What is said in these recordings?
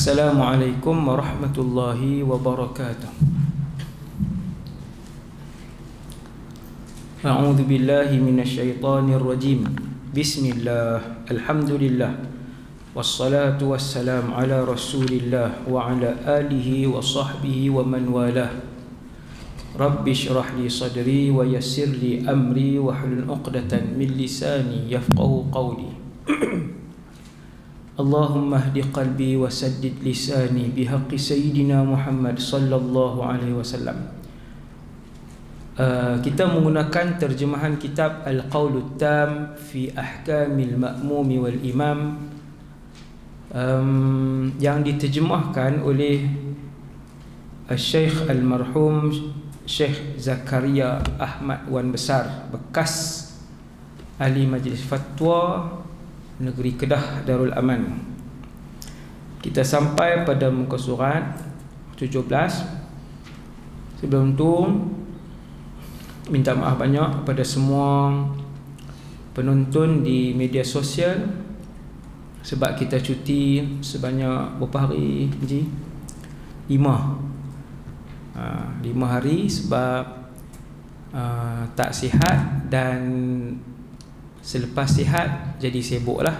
Assalamualaikum warahmatullahi wabarakatuh. A'udzu billahi minasyaitonir rajim. Bismillah, alhamdulillah, wassalatu wassalamu ala Rasulillah wa ala alihi wa sahbihi wa man walah. Rabbi shrah li sadri wa yassir li amri wa hlul 'uqdatan min lisani yafqahu qawli. Allahumma hdi qalbi wa saddid lisani bihaqqi sayyidina Muhammad sallallahu alaihi wasallam. Kita menggunakan terjemahan kitab Al-Qawlut Tam fi Ahkamil Ma'mumi wal Imam, yang diterjemahkan oleh Syekh Al-Marhum Syekh Zakaria Ahmad Wan Besar, bekas ahli Majlis Fatwa Negeri Kedah Darul Aman. Kita sampai pada muka surat 17. Sebelum tu minta maaf banyak pada semua penonton di media sosial, sebab kita cuti sebanyak berapa hari Ji? 5 hari sebab tak sihat, dan selepas sihat jadi sibuk lah.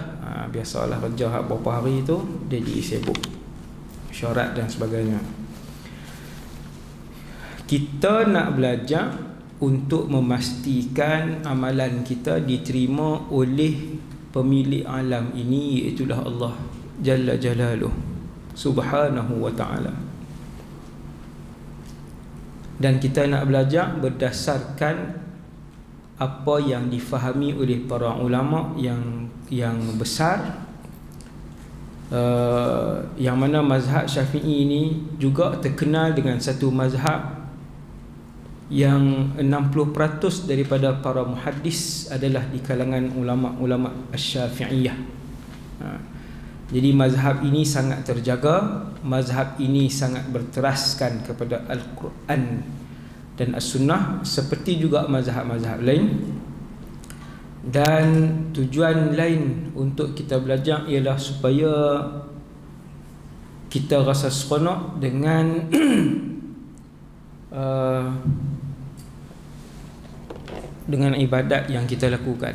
Biasalah kerja beberapa hari tu jadi sibuk, syarat dan sebagainya. Kita nak belajar untuk memastikan amalan kita diterima oleh pemilik alam ini, iaitulah Allah Jalla Jalaluh Subhanahu wa ta'ala. Dan kita nak belajar berdasarkan apa yang difahami oleh para ulama yang besar, yang mana mazhab Syafi'i ini juga terkenal dengan satu mazhab yang 60% daripada para muhaddis adalah di kalangan ulama-ulama Asy-Syafi'iyah. Jadi mazhab ini sangat terjaga, mazhab ini sangat berteraskan kepada Al-Quran dan As-Sunnah, seperti juga mazhab-mazhab lain. Dan tujuan lain untuk kita belajar ialah supaya kita rasa seronok dengan dengan ibadat yang kita lakukan.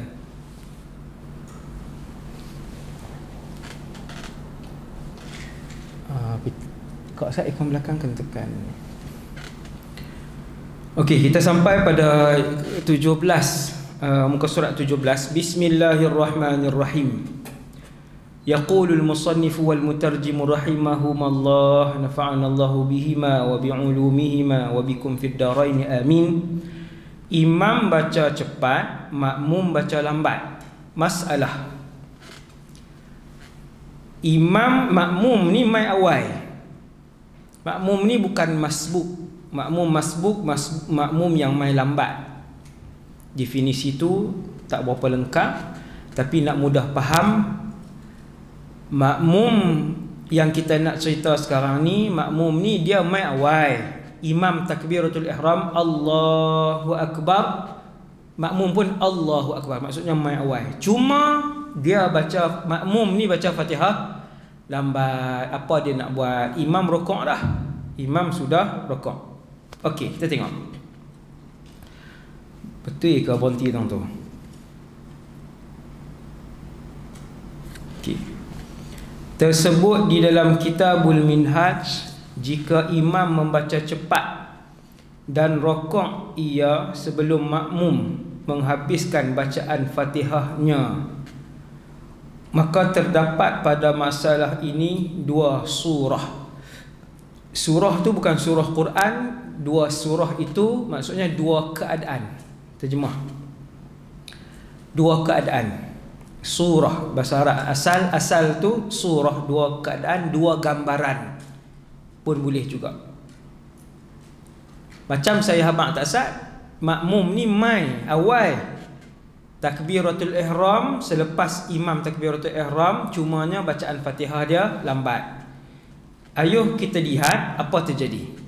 Kak saya ikon belakang kan tekan. Okey, kita sampai pada 17, muka surat 17. Bismillahirrahmanirrahim. Yaqulul musannif wal mutarjim rahimahumallah, nafa'ana Allahu bihima wa bi'ulumihima wa bikum fid dharain amin. Imam baca cepat, makmum baca lambat. Masalah imam makmum ni mai awal. Makmum ni bukan masbuk. Makmum masbuk, makmum yang main lambat. Definisi tu tak berapa lengkap, tapi nak mudah faham, makmum yang kita nak cerita sekarang ni, makmum ni dia main awal. Imam takbiratul ihram, Allahu Akbar, makmum pun Allahu Akbar, maksudnya main awal. Cuma dia baca, makmum ni baca Fatihah lambat. Apa dia nak buat? Imam rokok dah, imam sudah rokok. Okey, kita tengok. Betul ke berhenti tang tu? Okey. Tersebut di dalam Kitabul Minhaj, jika imam membaca cepat dan rokok ia sebelum makmum menghabiskan bacaan Fatihahnya, maka terdapat pada masalah ini dua surah. Surah tu bukan surah Quran. Dua surah itu maksudnya dua keadaan. Terjemah, dua keadaan. Surah bahasa Arab asal tu surah, dua keadaan, dua gambaran pun boleh juga. Macam saya habaq taksad, makmum ni mai awal takbiratul ihram, selepas imam takbiratul ihram, cumanya bacaan Fatihah dia lambat. Ayuh kita lihat apa terjadi.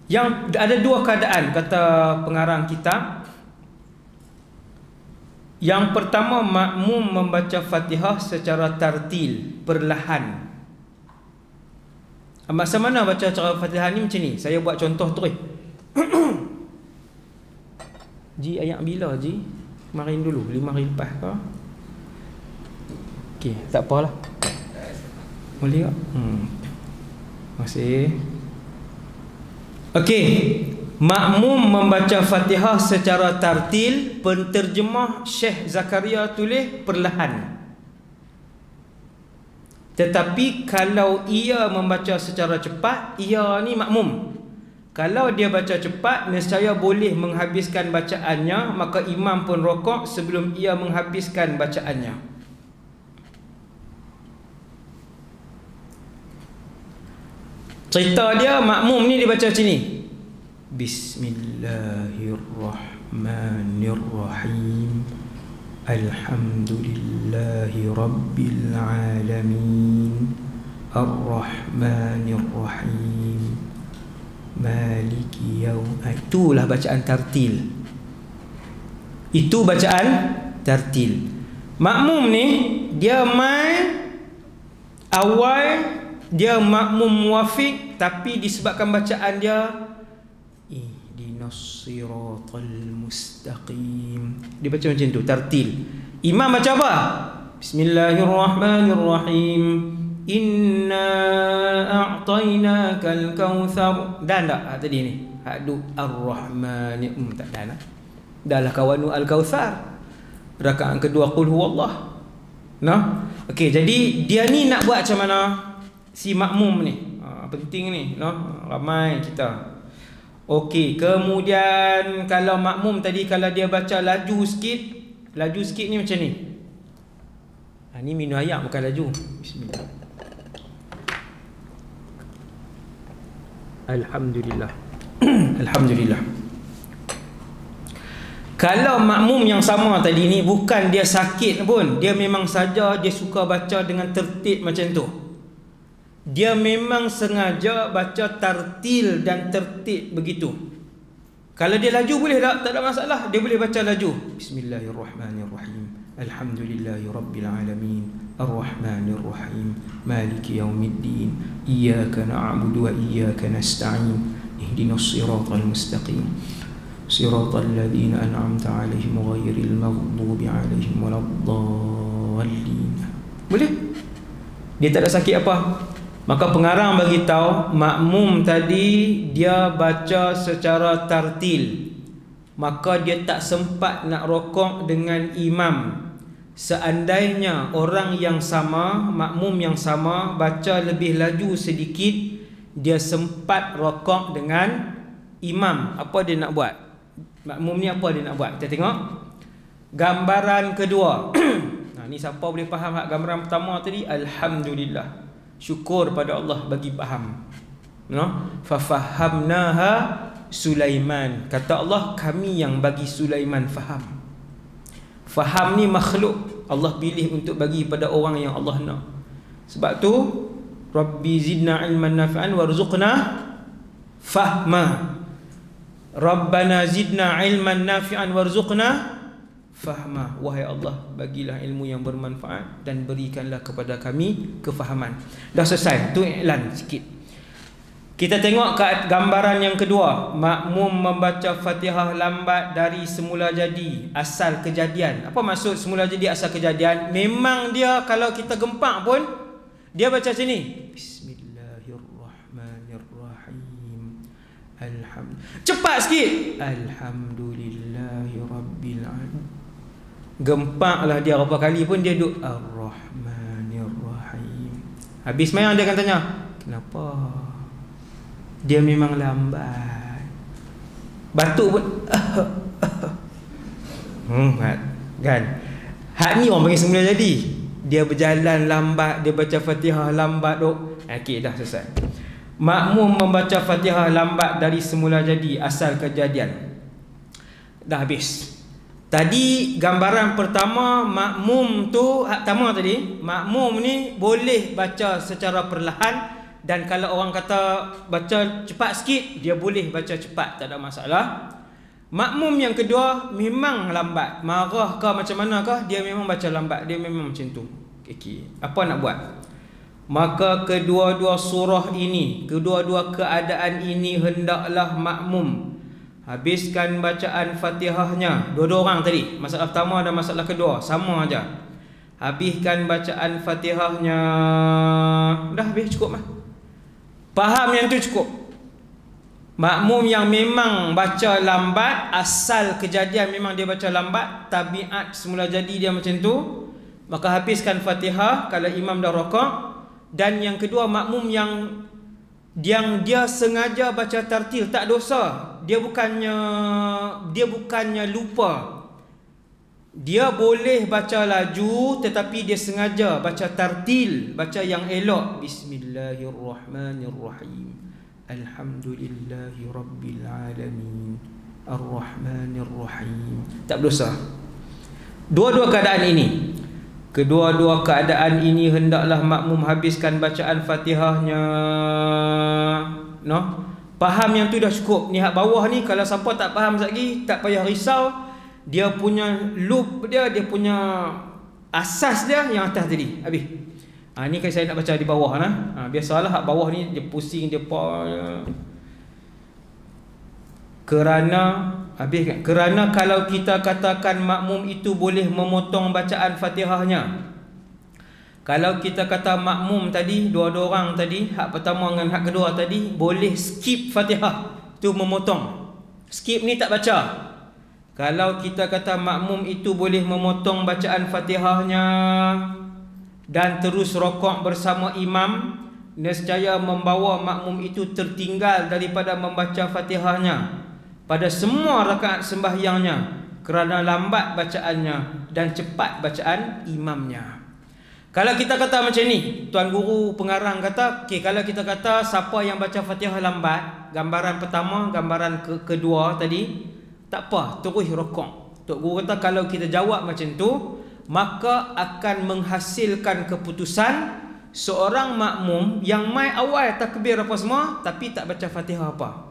Yang ada dua keadaan, kata pengarang kitab. Yang pertama, makmum membaca Fatihah secara tartil. perlahan. Macam mana baca cara Fatihah ni macam ni? Saya buat contoh terus. Ji ayat bila Ji? Kemarin dulu, 5 hari lepas ke? Okey, tak apalah. Boleh tak? Masih. Okey. Makmum membaca Fatihah secara tartil, penterjemah Syekh Zakaria tulis perlahan. Tetapi kalau ia membaca secara cepat, ia ni makmum. Kalau dia baca cepat, nescaya boleh menghabiskan bacaannya, maka imam pun rokok sebelum ia menghabiskan bacaannya. Cerita dia, makmum ni dia baca macam ni. Bismillahirrahmanirrahim. Alhamdulillahi Rabbil Alamin. Ar-Rahmanir-Rahim. Maliki yaum. Itulah bacaan tartil. Itu bacaan tartil. Makmum ni dia main awal, dia makmum muwafiq, tapi disebabkan bacaan dia ihdinas siratal mustaqim, dia baca macam tu, tartil. Imam baca apa? Bismillahirrahmanirrahim. Inna a'tainakal kautsar. Dan tak tadi ni? Hadu ar-rahman. Tak dan lah. Dah lah kawanu al-kautsar. Rakaat kedua qul huwallah. Nah. Okey, jadi dia ni nak buat macam mana? Si makmum ni. Penting ni, no? Ramai kita. Okey, kemudian kalau makmum tadi, kalau dia baca laju sikit ni macam ni. Ni minum ayam bukan laju. Bismillah. Alhamdulillah. Alhamdulillah. Kalau makmum yang sama tadi ni bukan dia sakit pun, dia memang saja dia suka baca dengan tertib macam tu. Dia memang sengaja baca tartil dan tertib begitu. Kalau dia laju boleh tak ada masalah, dia boleh baca laju. Bismillahirrahmanirrahim. Alhamdulillahi Rabbil Alamin. Ar-Rahmanir-Rahim. Maliki yaumiddin. Iyyaka na'budu wa iyyaka nasta'in. Ihdinas siratal mustaqim. Siratal ladzina an'amta 'alaihim ghairil maghdubi 'alaihim waladdallin. Boleh? Dia tak ada sakit apa. Maka pengarang bagi tahu makmum tadi dia baca secara tartil, maka dia tak sempat nak rokok dengan imam. Seandainya orang yang sama, makmum yang sama baca lebih laju sedikit, dia sempat rokok dengan imam. Apa dia nak buat? Makmum ni apa dia nak buat? Kita tengok gambaran kedua. Ni siapa boleh faham gambaran pertama tadi? Alhamdulillah. Syukur pada Allah bagi faham. No? Fafahamnaha Sulaiman. Kata Allah, kami yang bagi Sulaiman faham. Faham ni makhluk, Allah pilih untuk bagi pada orang yang Allah nak. Sebab tu Rabbi zidna ilman nafi'an warzuqna fahma. Rabbana zidna ilman nafi'an warzuqna fahma. Wahai Allah, bagilah ilmu yang bermanfaat dan berikanlah kepada kami kefahaman. Dah selesai. Tu iklan sikit. Kita tengok ke gambaran yang kedua. Makmum membaca Fatihah lambat dari semula jadi, asal kejadian. Apa maksud semula jadi asal kejadian? Memang dia kalau kita gempak pun dia baca macam ni. Bismillahirrahmanirrahim. Cepat sikit. Alhamdulillahi Rabbil Alamin. Gempaklah dia berapa kali pun dia duduk Ar-Rahmanir-Rahim. Habis mayang dia akan tanya, kenapa? Dia memang lambat. Batuk pun kan? Hak ni orang panggil semula jadi. Dia berjalan lambat, dia baca Fatihah lambat duk. Okey, dah selesai. Makmum membaca Fatihah lambat dari semula jadi, asal kejadian. Dah habis. Tadi gambaran pertama, makmum tu hak pertama tadi, makmum ni boleh baca secara perlahan, dan kalau orang kata baca cepat sikit, dia boleh baca cepat, tak ada masalah. Makmum yang kedua memang lambat, marah ke macam mana ke, dia memang baca lambat, dia memang macam tu. Okey, apa nak buat? maka kedua-dua surah ini, kedua-dua keadaan ini hendaklah makmum habiskan bacaan Fatihahnya. Dua-dua orang tadi, masalah pertama dan masalah kedua sama aja. Habiskan bacaan Fatihahnya. Dah habis, cukup lah. Faham yang tu cukup. Makmum yang memang baca lambat, asal kejadian memang dia baca lambat, tabiat semula jadi dia macam tu, maka habiskan Fatihah kalau imam dah rakaat. Dan yang kedua, makmum yang dia sengaja baca tartil, tak dosa. Dia bukannya lupa. Dia boleh baca laju, tetapi dia sengaja baca tartil, baca yang elok. Bismillahirrahmanirrahim. Alhamdulillahi rabbil alamin. Ar-Rahmanir-Rahim. Tak berdosa. Dua-dua keadaan ini. Kedua-dua keadaan ini hendaklah makmum habiskan bacaan Fatihahnya. No? Faham yang tu dah cukup. Ni hak bawah ni kalau siapa tak faham lagi, tak payah risau. Dia punya loop dia punya asas dia yang atas tadi. Habis. Ni kan saya nak baca di bawah nah. Biasalah hak bawah ni dia pusing dia Kerana kalau kita katakan makmum itu boleh memotong bacaan Fatihahnya. Kalau kita kata makmum tadi, dua-dua orang tadi, hak pertama dengan hak kedua tadi, boleh skip Fatihah, itu memotong. Skip ni tak baca. Kalau kita kata makmum itu boleh memotong bacaan Fatihahnya dan terus rokok bersama imam, nescaya membawa makmum itu tertinggal daripada membaca Fatihahnya pada semua rakaat sembahyangnya kerana lambat bacaannya dan cepat bacaan imamnya. Kalau kita kata macam ni, Tuan Guru Pengarang kata, kalau kita kata siapa yang baca Fatihah lambat, gambaran pertama, gambaran kedua tadi, tak apa, terus rokok. Tok Guru kata kalau kita jawab macam tu, maka akan menghasilkan keputusan seorang makmum yang mai awal takbir apa semua tapi tak baca Fatihah apa.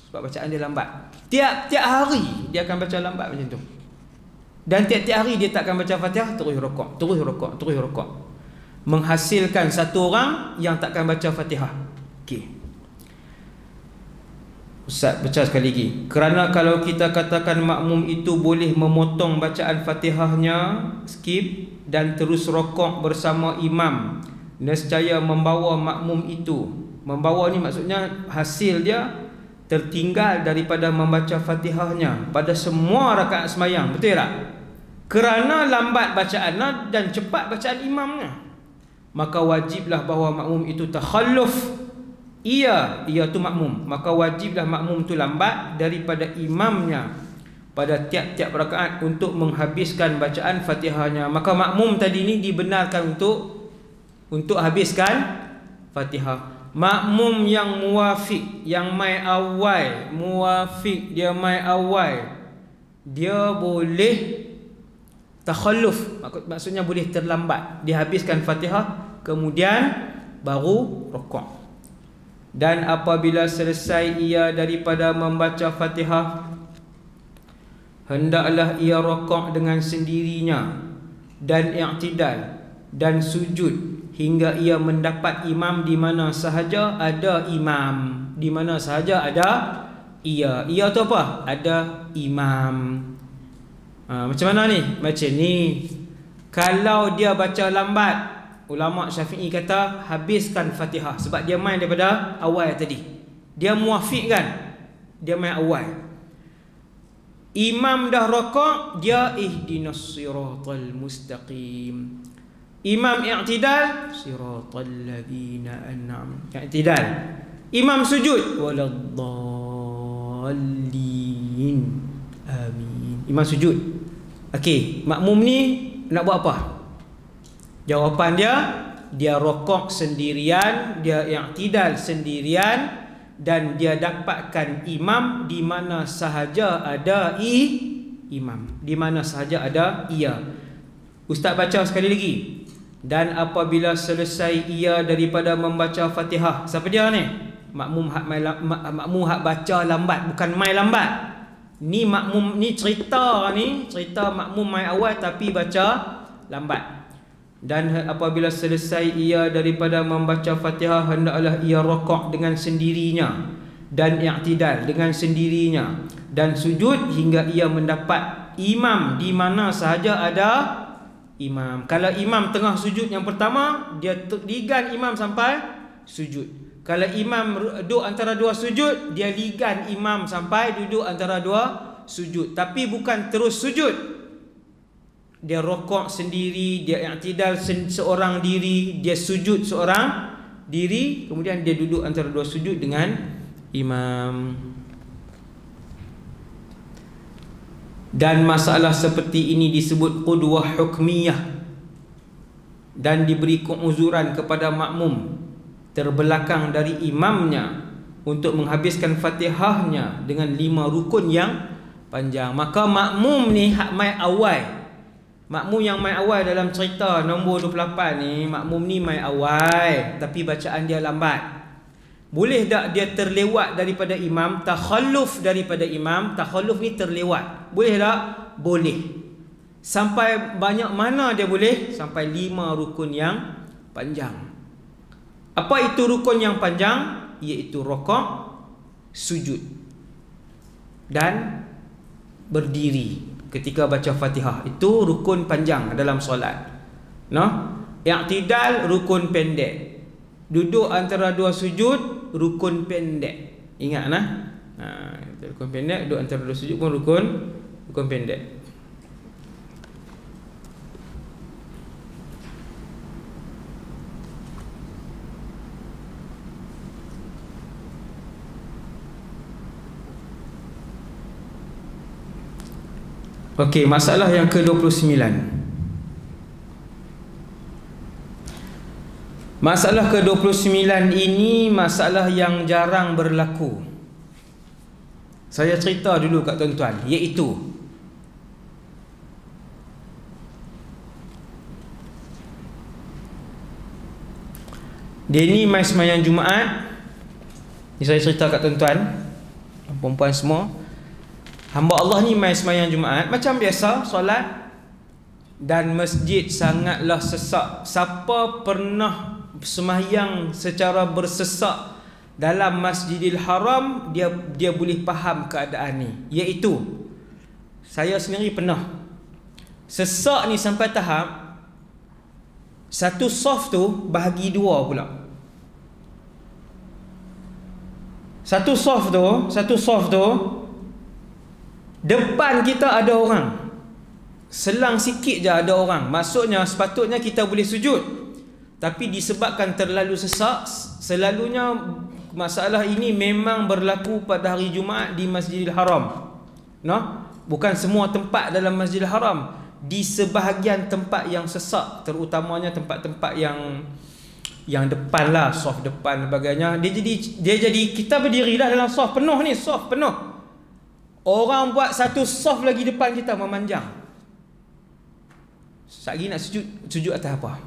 Sebab bacaan dia lambat. Tiap-tiap hari dia akan baca lambat macam tu. Dan tiap-tiap hari dia tak akan baca Fatihah, terus rokok, terus rokok, terus rokok. Menghasilkan satu orang yang takkan baca Fatihah. Okey. Ustaz baca sekali lagi. Kerana kalau kita katakan makmum itu boleh memotong bacaan Fatihahnya, skip dan terus rokok bersama imam, nescaya membawa makmum itu. Membawa ni maksudnya hasil dia tertinggal daripada membaca Fatihahnya pada semua rakaat sembahyang. Betul tak? Kerana lambat bacaannya dan cepat bacaan imamnya, maka wajiblah bahawa makmum itu takhalluf. Ia tu makmum, maka wajiblah makmum itu lambat daripada imamnya pada tiap-tiap rakaat untuk menghabiskan bacaan Fatihahnya. Maka makmum tadi ni dibenarkan untuk habiskan Fatihah. Makmum yang muwafiq, yang mai awal, muwafiq dia mai awal, dia boleh takhalluf, maksudnya boleh terlambat. Dia habiskan Fatihah kemudian baru rukuk. Dan apabila selesai ia daripada membaca Fatihah, hendaklah ia rukuk dengan sendirinya dan i'tidal dan sujud hingga ia mendapat imam di mana sahaja ada imam. Di mana sahaja ada ia. Ia tu apa? Ada imam. Macam mana ni? Macam ni. Kalau dia baca lambat, ulama Syafi'i kata habiskan Fatihah, sebab dia main daripada awal tadi. Dia muafiq kan? Dia main awal. Imam dah rokok, dia ihdinas siratal mustaqim. Imam i'tidal, siratal ladzina an'amta. I'tidal. Imam sujud, waladdallin. Amin. Imam sujud. Okey, makmum ni nak buat apa? Jawapan dia rokok sendirian, dia i'tidal sendirian, dan dia dapatkan imam di mana sahaja ada imam, di mana sahaja ada ia. Ustaz baca sekali lagi. Dan apabila selesai ia daripada membaca Fatihah, siapa dia ni? Makmum hak baca lambat, bukan mai lambat. Ni makmum ni cerita makmum mai awal tapi baca lambat. Dan apabila selesai ia daripada membaca Fatihah, hendaklah ia rokok dengan sendirinya dan i'tidal dengan sendirinya dan sujud hingga ia mendapat imam di mana sahaja ada imam. Kalau imam tengah sujud yang pertama, dia ligan imam sampai sujud. Kalau imam duduk antara dua sujud, dia ligan imam sampai duduk antara dua sujud. Tapi bukan terus sujud. Dia rokok sendiri, dia i'tidal seorang diri, dia sujud seorang diri, kemudian dia duduk antara dua sujud dengan imam. Dan masalah seperti ini disebut qudwah hukmiyah dan diberi keuzuran kepada makmum terbelakang dari imamnya untuk menghabiskan Fatihahnya dengan 5 rukun yang panjang. Maka makmum ni hak mai awal. Makmum yang mai awal dalam cerita nombor 28 ni, makmum ni mai awal tapi bacaan dia lambat. Boleh tak dia terlewat daripada imam, takhalluf daripada imam? Takhalluf ni terlewat. Boleh tak? Boleh. Sampai banyak mana dia boleh? Sampai 5 rukun yang panjang. Apa itu rukun yang panjang? Iaitu rokok, sujud dan berdiri ketika baca Fatihah. Itu rukun panjang dalam solat. I'tidal rukun pendek. Duduk antara dua sujud rukun pendek. Ingat rukun pendek, duduk antara dua sujud pun rukun pendek. Okey, masalah yang ke-29. Masalah ke-29 ini masalah yang jarang berlaku. Saya cerita dulu kat tuan-tuan, iaitu dia ni mai sembahyang Jumaat. Ni saya cerita kat tuan-tuan, perempuan semua. Hamba Allah ni mai sembahyang Jumaat macam biasa solat, dan masjid sangatlah sesak. Siapa pernah sembahyang secara bersesak dalam Masjidil Haram, dia boleh faham keadaan ni. Iaitu saya sendiri pernah. Sesak ni sampai tahap satu saf tu bahagi dua pula. Satu saf tu depan kita ada orang, selang sikit je ada orang. Maksudnya sepatutnya kita boleh sujud, tapi disebabkan terlalu sesak. Selalunya masalah ini memang berlaku pada hari Jumaat di Masjidil Haram. Bukan semua tempat dalam Masjidil Haram. Di sebahagian tempat yang sesak, terutamanya tempat-tempat yang depan lah, saf depan dan sebagainya. Dia jadi kita berdiri dah dalam saf penuh ni, saf penuh. Orang buat satu saf lagi depan kita memanjang. Sekali nak sujud atas apa?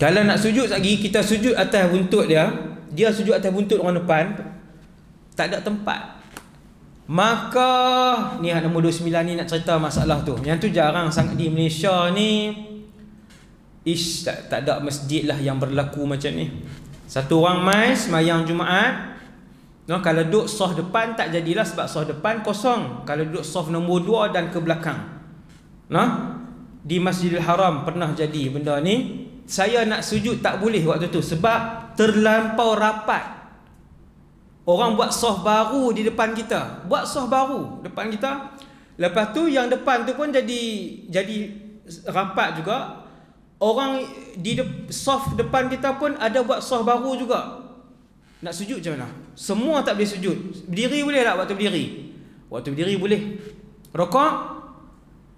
Kalau nak sujud lagi, kita sujud atas buntut dia sujud atas buntut orang depan, tak ada tempat. Maka ni nombor 29 ni nak cerita masalah tu. Yang tu jarang sangat di Malaysia ni. Tak ada masjid lah yang berlaku macam ni. Satu orang mai sembahyang Jumaat, kalau duduk saf depan tak jadilah, sebab saf depan kosong. Kalau duduk saf nombor 2 dan ke belakang. Di Masjidil Haram pernah jadi benda ni. Saya nak sujud tak boleh waktu tu sebab terlampau rapat. Orang buat saf baru di depan kita. Buat saf baru depan kita. Lepas tu yang depan tu pun jadi rapat juga. Orang di saf depan kita pun ada buat saf baru juga. Nak sujud macam mana? Semua tak boleh sujud. Berdiri boleh tak waktu berdiri? Waktu berdiri boleh.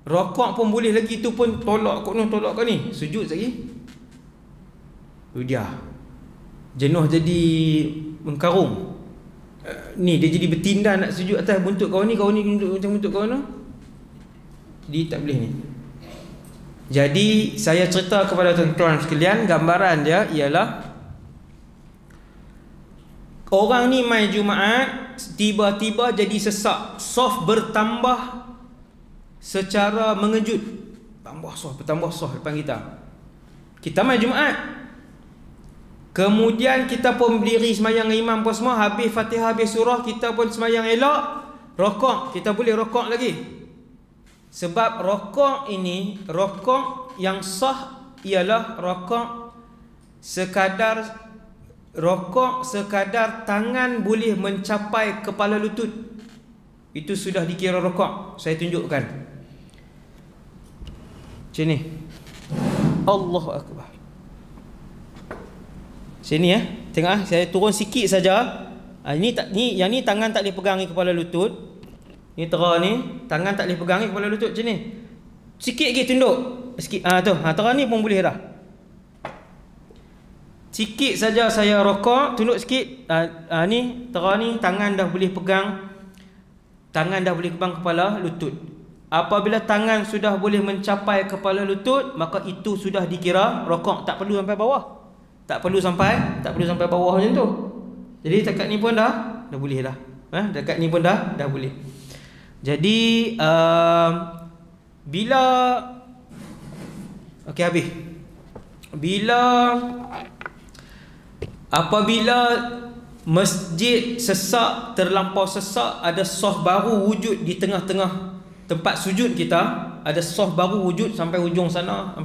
Rokok pun boleh lagi. Tu pun tolak kat ni. Sujud lagi. Tu dia. Jenuh jadi mengkarung. Ni dia jadi bertindak nak sujud atas buntut kawan ni duduk macam buntut kawan tu. Jadi tak boleh ni. Jadi saya cerita kepada tuan-tuan sekalian, gambaran dia ialah orang ni mai Jumaat, tiba-tiba jadi sesak. Saf bertambah secara mengejut. bertambah soft depan kita. Kita main Jumaat. Kemudian kita pun berdiri semayang imam pun semua, habis Fatihah, habis surah, kita pun semayang elok, rokok, kita boleh rokok lagi. Sebab rokok ini, rokok yang sah ialah rokok sekadar tangan boleh mencapai kepala lutut. Itu sudah dikira rokok. Saya tunjukkan. Macam ni. Allahu Akbar. Sini ya. Tengok saya turun sikit saja. Yang ni tangan tak boleh pegang kepala lutut. Ni tera ni, tangan tak boleh pegang kepala lutut macam ni. Sikit lagi tunduk. Sikit. Tera ni pun boleh dah. Sikit saja saya rokok, tunduk sikit. Ni tera ni tangan dah boleh pegang. Tangan dah boleh pegang kepala lutut. Apabila tangan sudah boleh mencapai kepala lutut, maka itu sudah dikira rokok. Tak perlu sampai bawah. Tak perlu sampai bawah macam tu. Jadi dekat ni pun dah boleh dah. Dekat ni pun dah boleh. Jadi bila okey habis. Apabila masjid sesak, terlampau sesak, ada soh baru wujud di tengah-tengah tempat sujud kita, ada soh baru wujud sampai ujung sana.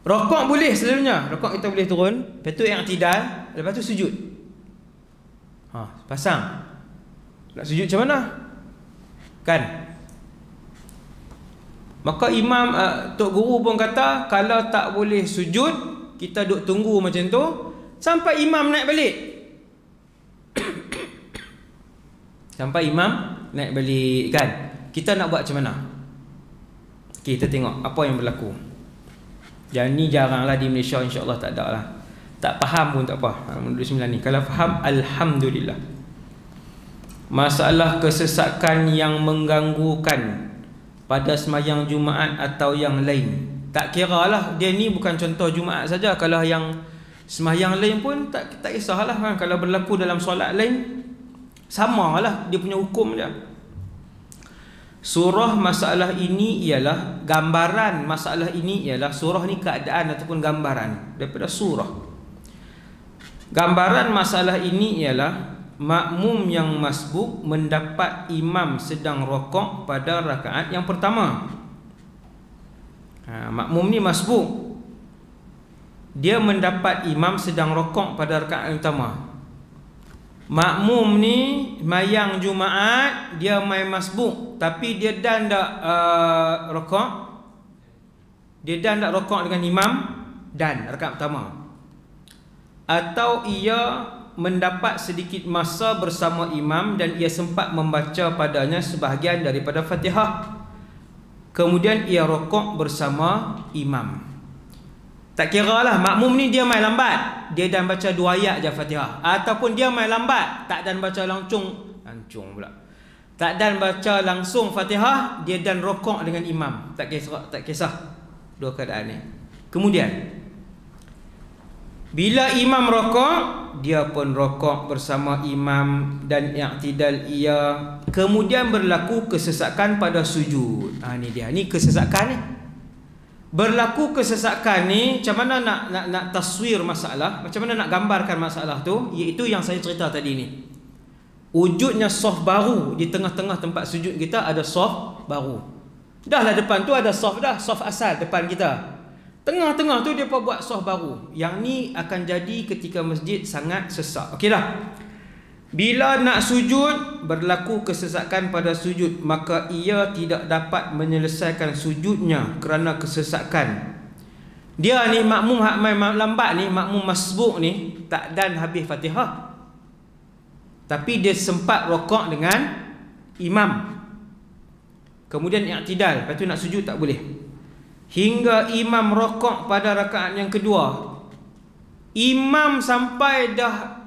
Rokok boleh selalunya. Rokok kita boleh turun, lepas tu i'tidal, lepas tu sujud. Pasang. Nak sujud macam mana? Kan? Maka imam, tok guru pun kata, kalau tak boleh sujud, kita duduk tunggu macam tu sampai imam naik balik. Sampai imam naik balik, kan? Kita nak buat macam mana? Okay, kita tengok apa yang berlaku. Yang ni jaranglah di Malaysia, insya-Allah tak ada lah. Tak faham pun tak apa. 29 ni. Kalau faham, alhamdulillah. Masalah kesesakan yang mengganggukan pada semayang Jumaat atau yang lain, tak kira lah. Dia ni bukan contoh Jumaat saja. Kalau yang semayang lain pun tak kisahlah kan. Kalau berlaku dalam solat lain, sama lah dia punya hukum dia. Surah masalah ini ialah, gambaran masalah ini ialah, surah ni keadaan ataupun gambaran daripada surah. Gambaran masalah ini ialah makmum yang masbuk mendapat imam sedang rokok pada rakaat yang pertama. Makmum ni masbuk, dia mendapat imam sedang rokok pada rakaat yang pertama. Makmum ni mayang Jumaat, dia main masbuk, tapi dia dan tak rokok. Dia dan tak rokok dengan imam dan rakaat pertama. Atau ia mendapat sedikit masa bersama imam dan ia sempat membaca padanya sebahagian daripada Fatihah, kemudian ia rokok bersama imam. Tak kira lah, makmum ni dia main lambat, dia dan baca 2 ayat je Fatihah, ataupun dia main lambat, tak dan baca langsung tak dan baca langsung Fatihah, dia dan rokok dengan imam. Tak kisah dua keadaan ni. Kemudian bila imam rokok, dia pun rokok bersama imam dan i'tidal ia. Kemudian berlaku kesesakan pada sujud. Ni dia, ni kesesakan ni. Berlaku kesesakan ni, macam mana nak taswir masalah, macam mana nak gambarkan masalah tu, iaitu yang saya cerita tadi ni. Wujudnya soft baru di tengah-tengah tempat sujud kita, ada soft baru. Dah lah depan tu ada soft dah, soft asal depan kita. Tengah-tengah tu dia buat soft baru. Yang ni akan jadi ketika masjid sangat sesak. Okey dah. Bila nak sujud, berlaku kesesakan pada sujud, maka ia tidak dapat menyelesaikan sujudnya kerana kesesakan. Dia ni makmum lambat ni, makmum masbuk ni, tak dan habis Fatihah, tapi dia sempat rokok dengan imam, kemudian i'tidal, lepas tu nak sujud tak boleh. Hingga imam rokok pada rakaat yang kedua. Imam sampai dah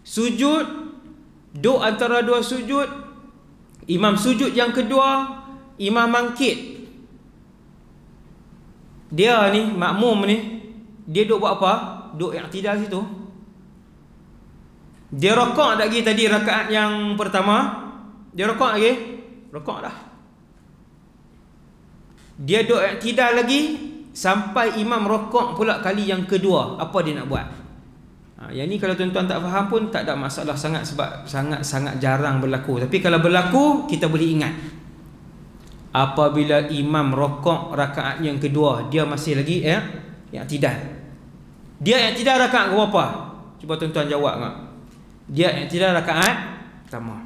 sujud, duduk antara dua sujud, imam sujud yang kedua, imam bangkit. Dia ni, makmum ni, dia duduk buat apa? Duduk i'tidal situ. Dia rokok lagi tadi rakaat yang pertama. Dia rokok lagi? Rokok dah. Dia duduk i'tidal lagi sampai imam rokok pula kali yang kedua. Apa dia nak buat? Yang ni kalau tuan-tuan tak faham pun tak ada masalah sangat, sebab sangat-sangat jarang berlaku. Tapi kalau berlaku, kita boleh ingat. Apabila imam rokok rakaat yang kedua, dia masih lagi i'tidal. Dia i'tidal rakaat berapa? Cuba tuan-tuan jawab tak? Dia i'tidal rakaat pertama.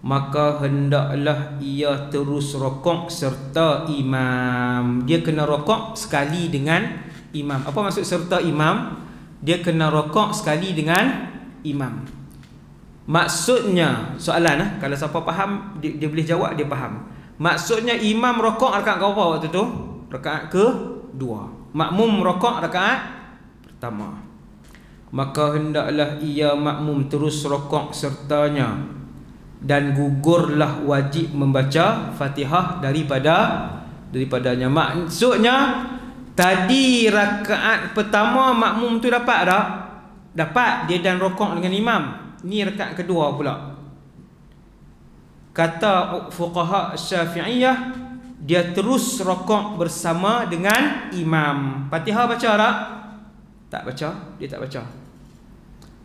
Maka hendaklah ia terus rokok serta imam. Dia kena rokok sekali dengan imam. Apa maksud serta imam? Dia kena rokok sekali dengan imam. Maksudnya, soalan kalau siapa faham, dia boleh jawab, dia faham. Maksudnya imam rokok rakaat berapa waktu tu? Rakaat kedua. Makmum rokok rakaat pertama. Maka hendaklah ia makmum terus rokok sertanya, dan gugurlah wajib membaca Fatihah daripadanya. Maksudnya tadi rakaat pertama makmum tu dapat tak? Dapat, dia dan rokok dengan imam. Ni rakaat kedua pula. Kata fuqaha Syafi'iyah, dia terus rokok bersama dengan imam. Fatihah baca tak? Tak baca, dia tak baca.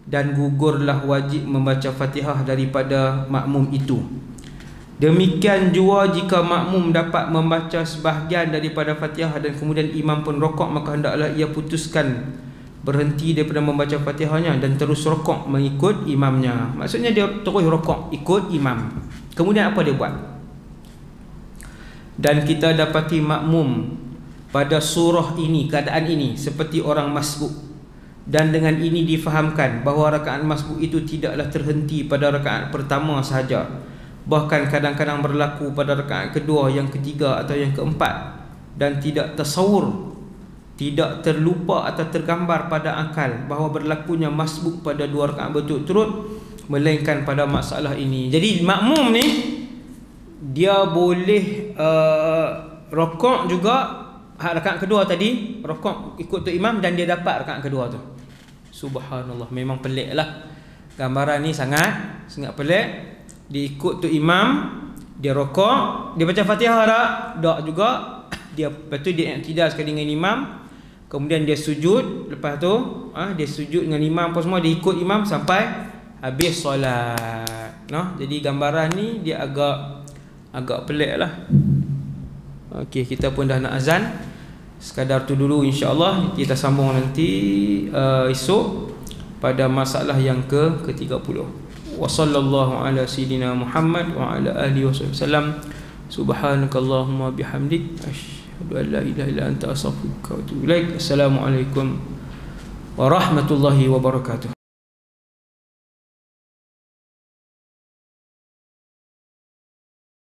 Dan gugurlah wajib membaca Fatihah daripada makmum itu. Demikian jua jika makmum dapat membaca sebahagian daripada Fatihah dan kemudian imam pun rokok, maka hendaklah ia putuskan berhenti daripada membaca Fatihahnya dan terus rokok mengikut imamnya. Maksudnya dia terus rokok ikut imam. Kemudian apa dia buat? Dan kita dapati makmum pada surah ini, keadaan ini seperti orang masbuk. Dan dengan ini difahamkan bahawa rakaat masbuk itu tidaklah terhenti pada rakaat pertama sahaja. Bahkan kadang-kadang berlaku pada rakaat kedua, yang ketiga atau yang keempat, dan tidak tasawur, tidak terlupa atau tergambar pada akal bahawa berlakunya masbuk pada dua rakaat berturut-turut, melainkan pada masalah ini. Jadi makmum ni dia boleh rokok juga rakaat kedua tadi, rokok ikut tu imam, dan dia dapat rakaat kedua tu. Subhanallah, memang pelik lah. Gambaran ni sangat pelik. Dia ikut tu imam, dia rokok, dia baca Fatihah tak? Tak juga. Lepas tu dia i'tidal sekali dengan imam, kemudian dia sujud. Lepas tu dia sujud dengan imam apa semua, dia ikut imam sampai habis solat. Jadi gambaran ni dia agak pelik lah. Okey, kita pun dah nak azan. Sekadar tu dulu, insya-Allah kita sambung nanti esok pada masalah yang ke-30. Wa sallallahu ala sayidina Muhammad wa ala alihi wasallam. Subhanakallahumma bihamdik, asyhadu an la ilaha illa anta, astaghfiruka wa atubu ilaik. Assalamualaikum warahmatullahi wabarakatuh.